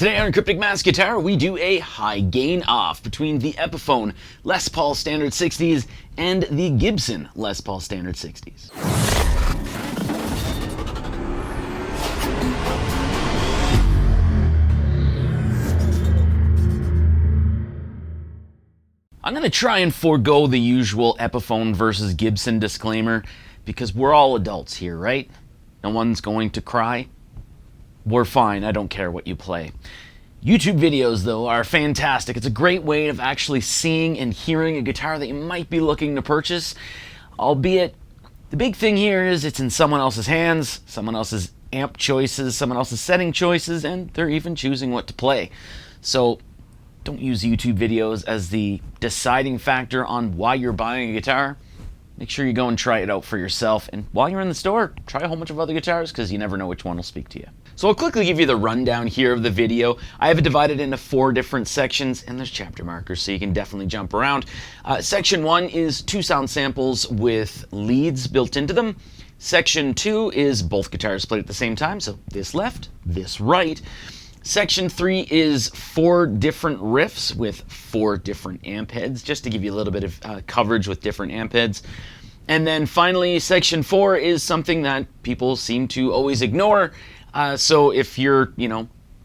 Today on Cryptic Mass Guitar, we do a high gain off between the Epiphone Les Paul Standard 60s and the Gibson Les Paul Standard 60s. I'm going to try and forego the usual Epiphone versus Gibson disclaimer because we're all adults here, right? No one's going to cry. We're fine, I don't care what you play. YouTube videos, though, are fantastic. It's a great way of actually seeing and hearing a guitar that you might be looking to purchase, albeit the big thing here is it's in someone else's hands, someone else's amp choices, someone else's setting choices, and they're even choosing what to play. So don't use YouTube videos as the deciding factor on why you're buying a guitar. Make sure you go and try it out for yourself, and while you're in the store, try a whole bunch of other guitars because you never know which one will speak to you. So I'll quickly give you the rundown here of the video. I have it divided into 4 different sections, and there's chapter markers, so you can definitely jump around. Section 1 is 2 sound samples with leads built into them. Section 2 is both guitars played at the same time, so this left, this right. Section 3 is 4 different riffs with 4 different amp heads, just to give you a little bit of coverage with different amp heads. And then finally, Section 4 is something that people seem to always ignore. So if you're,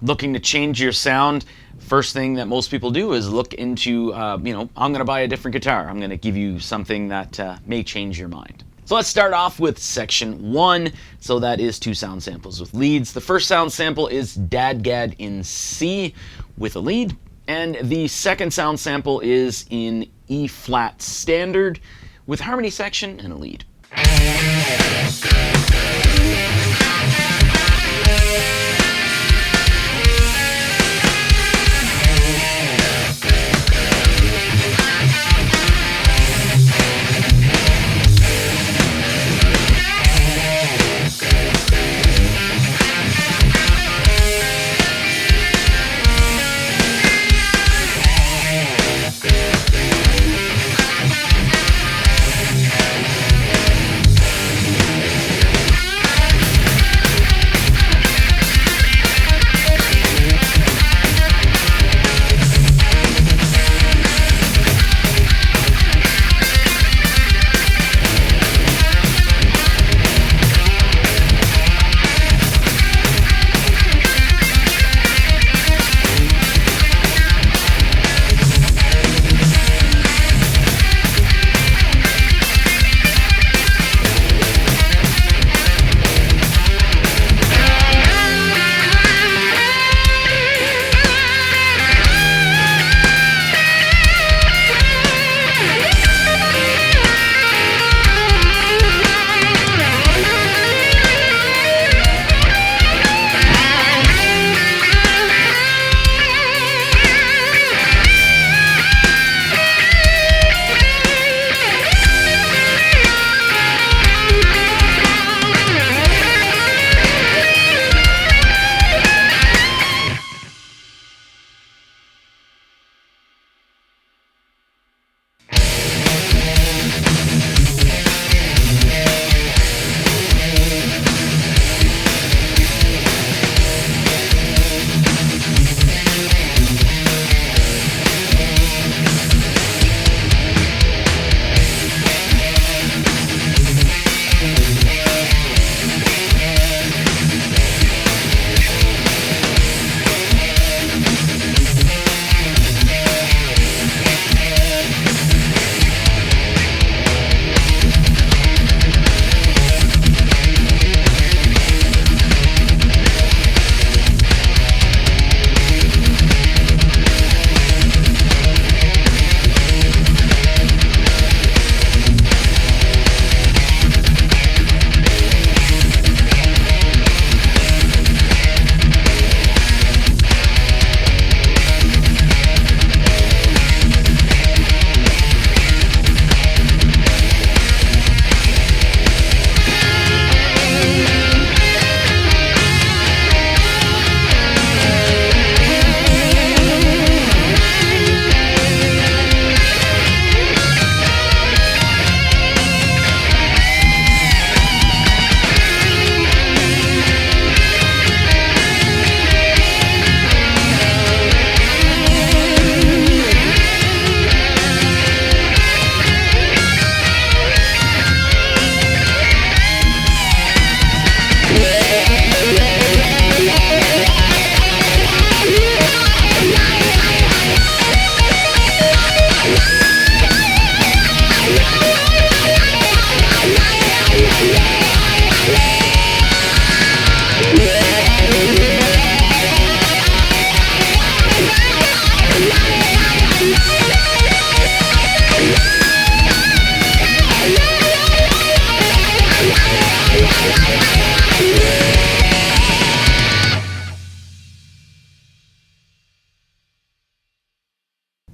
looking to change your sound, first thing that most people do is look into, I'm going to buy a different guitar. I'm going to give you something that may change your mind. So let's start off with section 1. So that is 2 sound samples with leads. The first sound sample is DADGAD in C with a lead. And the second sound sample is in E flat standard with harmony section and a lead.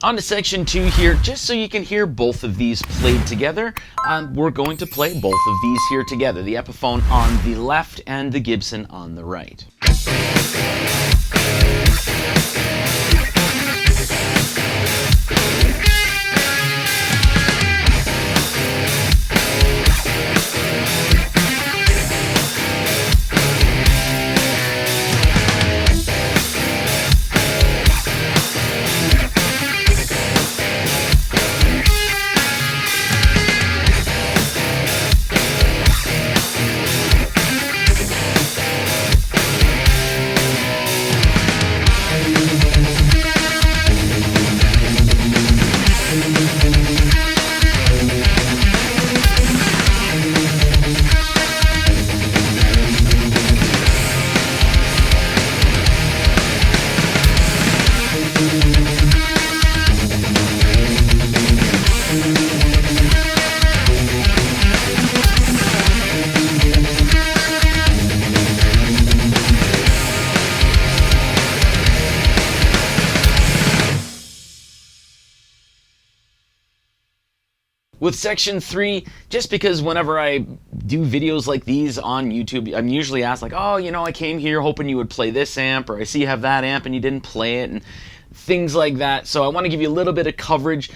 On to section 2 here, just so you can hear both of these played together, we're going to play both of these here together, the Epiphone on the left and the Gibson on the right. With section 3, just because whenever I do videos like these on YouTube, I'm usually asked like, oh, you know, I came here hoping you would play this amp, or I see you have that amp and you didn't play it, and things like that. So I want to give you a little bit of coverage,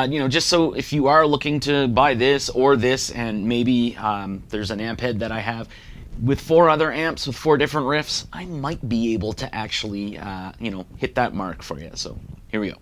you know, just so if you are looking to buy this or this, and maybe there's an amp head that I have with 4 other amps with 4 different riffs, I might be able to actually, you know, hit that mark for you. So here we go.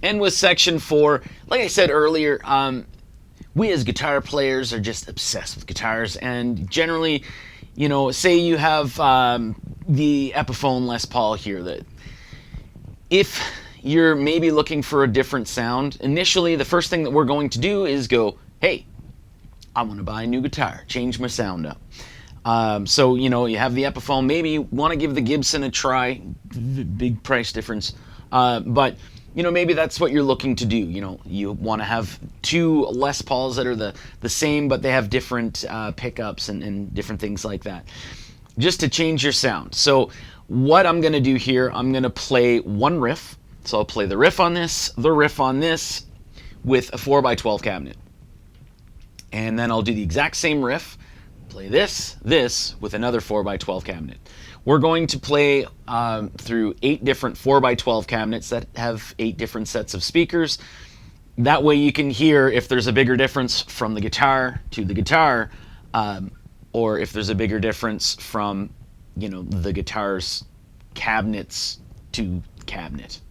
And with section 4, like I said earlier, we as guitar players are just obsessed with guitars, and generally, you know, say you have the Epiphone Les Paul here, that if you're maybe looking for a different sound, initially the first thing that we're going to do is go, hey, I want to buy a new guitar, change my sound up. So, you know, you have the Epiphone, maybe you want to give the Gibson a try, big price difference, but, you know, maybe that's what you're looking to do. You know, you want to have two Les Pauls that are the same, but they have different pickups and different things like that, just to change your sound. So what I'm going to do here, I'm going to play one riff. So I'll play the riff on this, the riff on this, with a 4x12 cabinet. And then I'll do the exact same riff, play this with another 4x12 cabinet. We're going to play through 8 different 4x12 cabinets that have 8 different sets of speakers. That way you can hear if there's a bigger difference from the guitar to the guitar, or if there's a bigger difference from, you know, the guitar's cabinets to cabinet.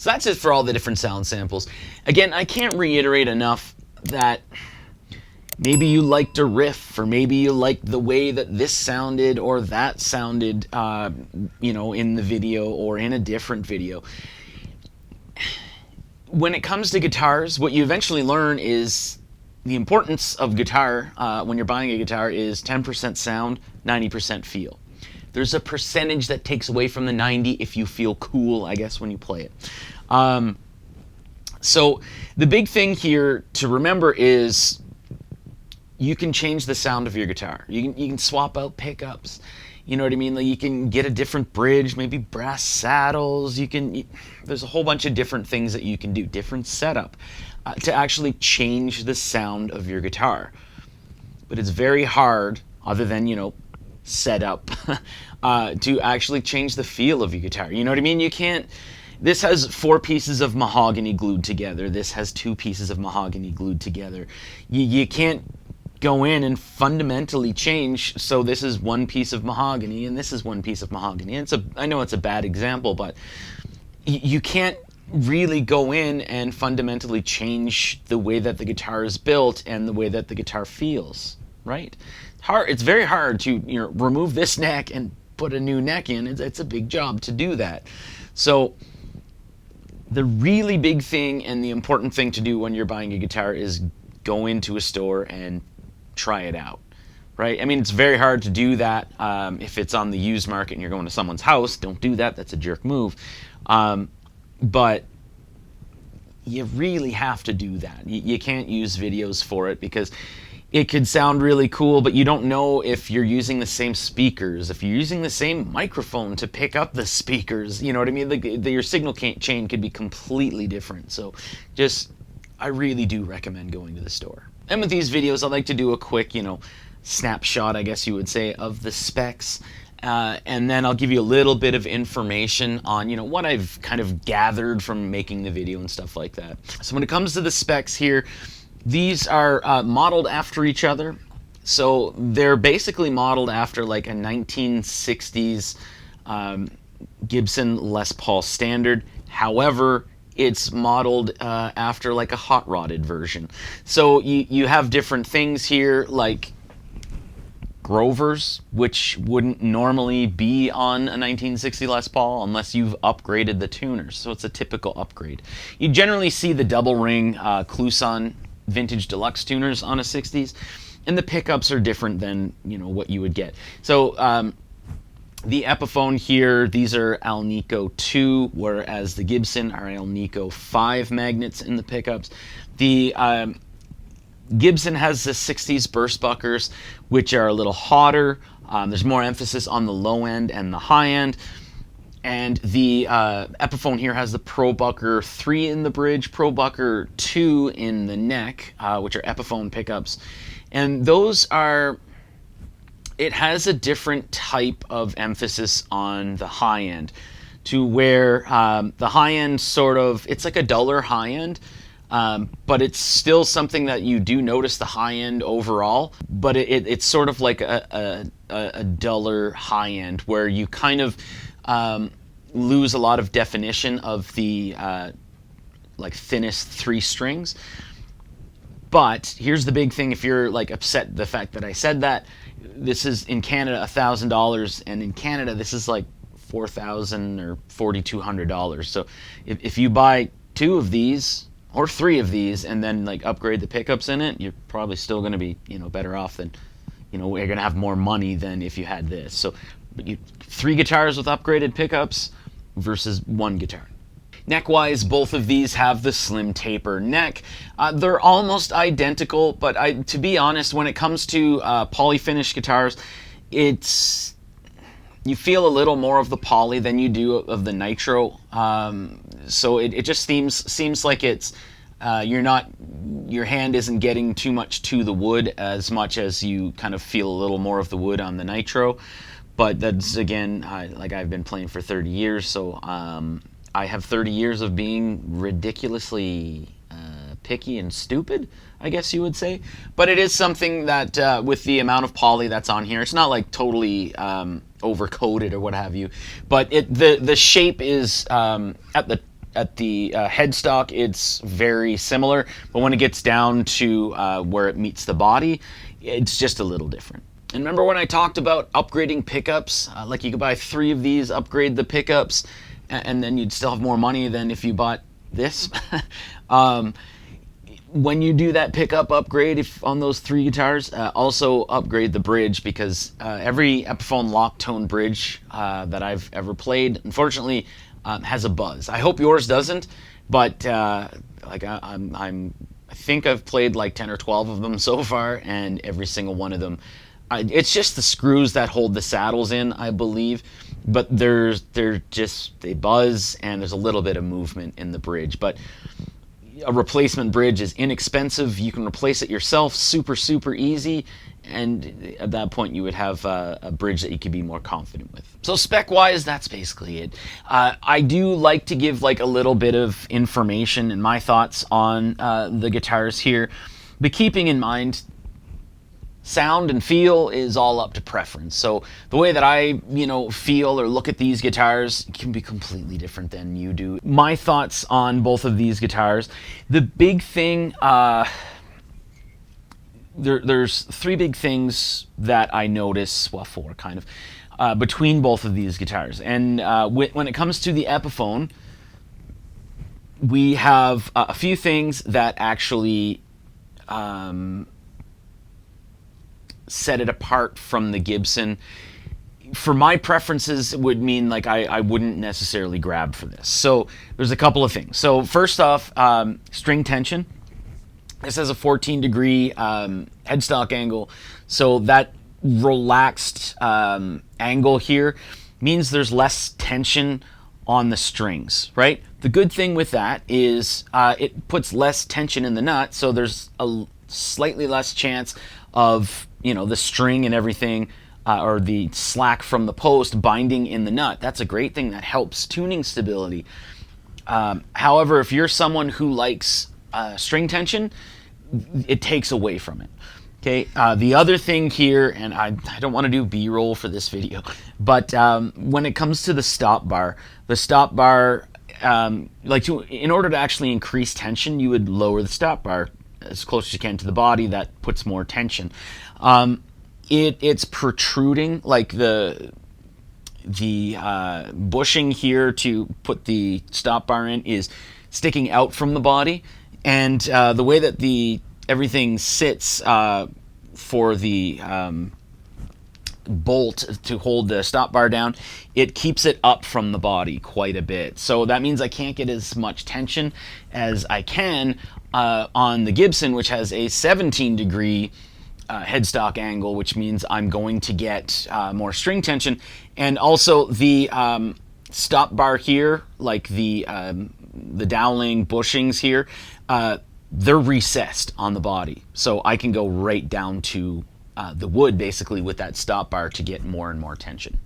So that's it for all the different sound samples. Again, I can't reiterate enough that maybe you liked a riff, or maybe you liked the way that this sounded or that sounded, you know, in the video or in a different video. When it comes to guitars, what you eventually learn is the importance of guitar when you're buying a guitar is 10% sound, 90% feel. There's a percentage that takes away from the 90 if you feel cool, I guess, when you play it. So the big thing here to remember is you can change the sound of your guitar. You can swap out pickups. You know what I mean? Like, you can get a different bridge, maybe brass saddles. There's a whole bunch of different things that you can do, different setup, to actually change the sound of your guitar. But it's very hard, other than, you know, setup, to actually change the feel of your guitar. You know what I mean? You can't. This has 4 pieces of mahogany glued together. This has 2 pieces of mahogany glued together. You can't go in and fundamentally change, so this is 1 piece of mahogany and this is 1 piece of mahogany. And I know it's a bad example, but you can't really go in and fundamentally change the way that the guitar is built and the way that the guitar feels, right? It's very hard to, you know, remove this neck and put a new neck in. It's a big job to do that. So the really big thing and the important thing to do when you're buying a guitar is go into a store and try it out, right? I mean, it's very hard to do that if it's on the used market and you're going to someone's house. Don't do that. That's a jerk move. But you really have to do that. You can't use videos for it because it could sound really cool, but you don't know if you're using the same speakers, if you're using the same microphone to pick up the speakers. You know what I mean? Your signal chain could be completely different. So I really do recommend going to the store. And with these videos, I like to do a quick, you know, snapshot, I guess you would say, of the specs. And then I'll give you a little bit of information on, you know, what I've kind of gathered from making the video and stuff like that. So when it comes to the specs here, these are modeled after each other. So they're basically modeled after like a 1960s Gibson Les Paul Standard. However, it's modeled after like a hot rodded version. So you have different things here like Grovers, which wouldn't normally be on a 1960 Les Paul unless you've upgraded the tuners. So it's a typical upgrade. You generally see the double ring Kluson vintage deluxe tuners on a 60s, and the pickups are different than, you know, what you would get. So the Epiphone here, these are Alnico 2, whereas the Gibson are Alnico 5 magnets in the pickups. The Gibson has the 60s burst buckers, which are a little hotter. There's more emphasis on the low end and the high end. And the Epiphone here has the Pro Bucker 3 in the bridge, Pro Bucker 2 in the neck, which are Epiphone pickups. And those are... It has a different type of emphasis on the high end, to where the high end sort of, it's like a duller high end, but it's still something that you do notice the high end overall, but it's sort of like a duller high end where you kind of lose a lot of definition of the like thinnest 3 strings. But here's the big thing, if you're like upset the fact that I said that, this is in Canada $1,000, and in Canada this is like $4,000 or $4,200. So if you buy 2 of these or 3 of these and then like upgrade the pickups in it, you're probably still going to be, you know, better off than, you know, you're going to have more money than if you had this. So 3 guitars with upgraded pickups versus 1 guitar. Neck-wise, both of these have the slim taper neck. They're almost identical, but to be honest, when it comes to poly-finish guitars, you feel a little more of the poly than you do of the nitro. So it just seems like it's your hand isn't getting too much to the wood as much as you kind of feel a little more of the wood on the nitro. But that's, again, like I've been playing for 30 years, so I have 30 years of being ridiculously picky and stupid, I guess you would say. But it is something that with the amount of poly that's on here, it's not like totally over-coated or what have you. But the shape is at the headstock, it's very similar, but when it gets down to where it meets the body, it's just a little different. And remember when I talked about upgrading pickups? Like you could buy 3 of these, upgrade the pickups, and then you'd still have more money than if you bought this. When you do that pickup upgrade on those 3 guitars, also upgrade the bridge, because every Epiphone lock tone bridge that I've ever played, unfortunately, has a buzz. I hope yours doesn't, but like I think I've played like 10 or 12 of them so far, and every single one of them, it's just the screws that hold the saddles in, I believe, but they buzz, and there's a little bit of movement in the bridge. But a replacement bridge is inexpensive. You can replace it yourself, super easy, and at that point you would have a bridge that you could be more confident with. So spec wise, that's basically it. I do like to give like a little bit of information and my thoughts on the guitars here, but keeping in mind sound and feel is all up to preference. So the way that I, feel or look at these guitars can be completely different than you do. My thoughts on both of these guitars, the big thing, there's 3 big things that I notice, well, 4 kind of, between both of these guitars. And when it comes to the Epiphone, we have a few things that actually set it apart from the Gibson. For my preferences, it would mean like I wouldn't necessarily grab for this. So there's a couple of things. So first off, string tension. This has a 14-degree headstock angle, so that relaxed angle here means there's less tension on the strings, right? The good thing with that is it puts less tension in the nut, so there's a slightly less chance of the string and everything, or the slack from the post binding in the nut. That's a great thing. That helps tuning stability. However, if you're someone who likes string tension, it takes away from it. Okay. The other thing here, and I don't want to do B-roll for this video, but when it comes to the stop bar, in order to actually increase tension, you would lower the stop bar as close as you can to the body. That puts more tension. It's protruding, like the bushing here to put the stop bar in is sticking out from the body, and the way that everything sits for the bolt to hold the stop bar down, it keeps it up from the body quite a bit. So that means I can't get as much tension as I can on the Gibson, which has a 17-degree headstock angle, which means I'm going to get more string tension. And also the stop bar here, like the dowling bushings here, they're recessed on the body, so I can go right down to the wood basically with that stop bar to get more and more tension.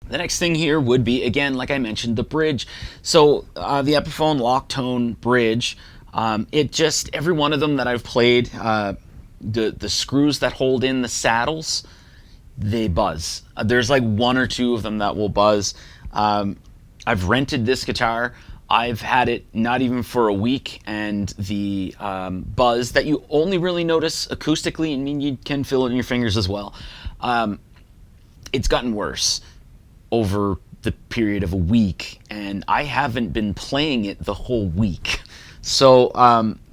The next thing here would be, again, like I mentioned, the bridge. So the Epiphone lock tone bridge, every one of them that I've played, the screws that hold in the saddles, they buzz. There's like 1 or 2 of them that will buzz. I've rented this guitar. I've had it not even for a week, and the buzz that you only really notice acoustically, I mean, you can feel it in your fingers as well, it's gotten worse over the period of a week, and I haven't been playing it the whole week. So,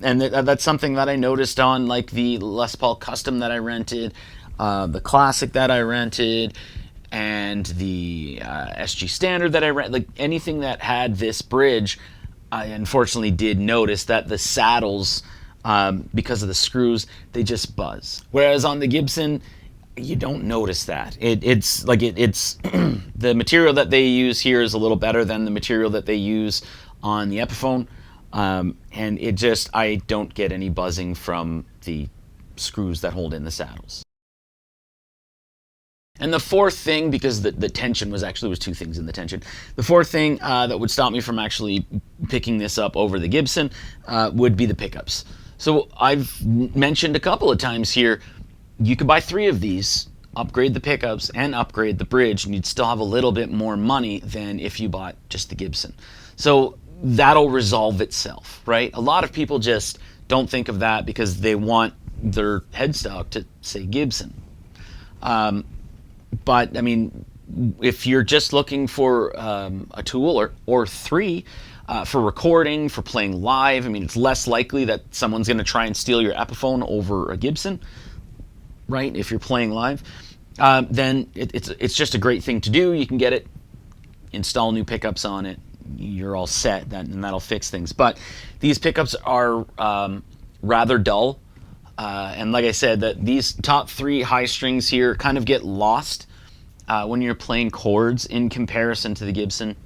and that's something that I noticed on like the Les Paul Custom that I rented, the Classic that I rented, and the SG Standard that I rented. Like anything that had this bridge, I unfortunately did notice that the saddles, because of the screws, they just buzz. Whereas on the Gibson, you don't notice that. It's the material that they use here is a little better than the material that they use on the Epiphone. And I don't get any buzzing from the screws that hold in the saddles. And the fourth thing, because the tension was 2 things in the tension. The fourth thing that would stop me from actually picking this up over the Gibson would be the pickups. So I've mentioned a couple of times here, you could buy 3 of these, upgrade the pickups and upgrade the bridge, and you'd still have a little bit more money than if you bought just the Gibson. So that'll resolve itself, right? A lot of people just don't think of that because they want their headstock to say Gibson. But I mean, if you're just looking for a tool or three for recording, for playing live, I mean, it's less likely that someone's going to try and steal your Epiphone over a Gibson, right? If you're playing live, then it's just a great thing to do. You can get it, install new pickups on it, you're all set, and that'll fix things. But these pickups are rather dull. And like I said, that these top three high strings here kind of get lost when you're playing chords in comparison to the Gibson.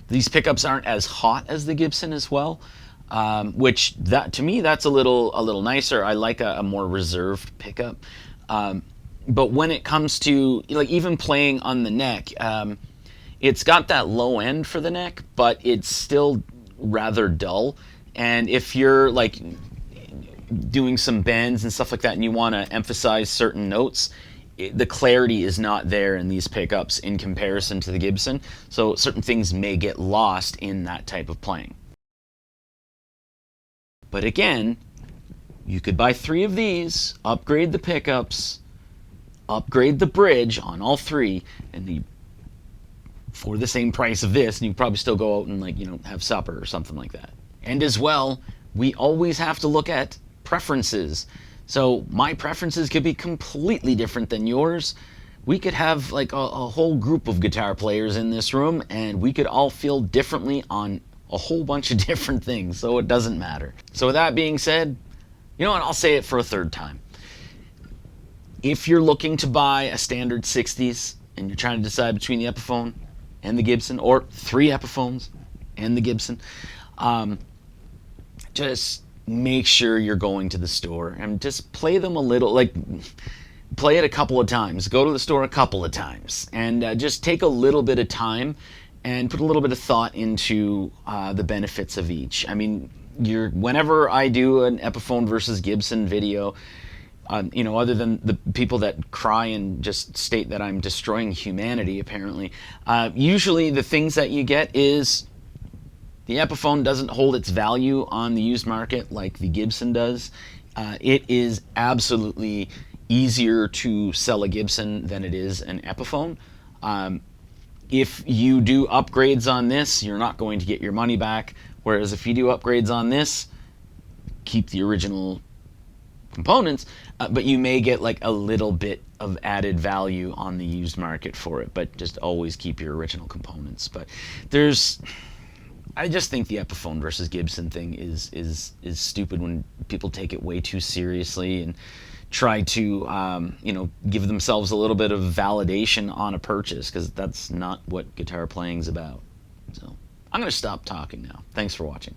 These pickups aren't as hot as the Gibson as well, which to me that's a little nicer. I like a more reserved pickup. But when it comes to like even playing on the neck, it's got that low end for the neck, but it's still rather dull. And if you're like doing some bends and stuff like that and you want to emphasize certain notes, the clarity is not there in these pickups in comparison to the Gibson, so certain things may get lost in that type of playing. But again, you could buy 3 of these, upgrade the pickups, upgrade the bridge on all 3, and for the same price of this, and you probably still go out and, like, you know, have supper or something like that. And as well, we always have to look at preferences. So my preferences could be completely different than yours. We could have like a whole group of guitar players in this room, and we could all feel differently on a whole bunch of different things, so it doesn't matter. So with that being said, you know what, I'll say it for a third time. If you're looking to buy a standard 60s and you're trying to decide between the Epiphone and the Gibson, or 3 Epiphones and the Gibson, just make sure you're going to the store and just play them a little, like play it a couple of times, go to the store a couple of times, and just take a little bit of time and put a little bit of thought into the benefits of each. I mean, whenever I do an Epiphone versus Gibson video, you know, other than the people that cry and just state that I'm destroying humanity, apparently, usually the things that you get is the Epiphone doesn't hold its value on the used market like the Gibson does. It is absolutely easier to sell a Gibson than it is an Epiphone. If you do upgrades on this, you're not going to get your money back, whereas if you do upgrades on this, keep the original components, but you may get like a little bit of added value on the used market for it, but just always keep your original components. But I just think the Epiphone versus Gibson thing is stupid when people take it way too seriously and try to you know, give themselves a little bit of validation on a purchase, because that's not what guitar playing is about. So I'm going to stop talking now. Thanks for watching.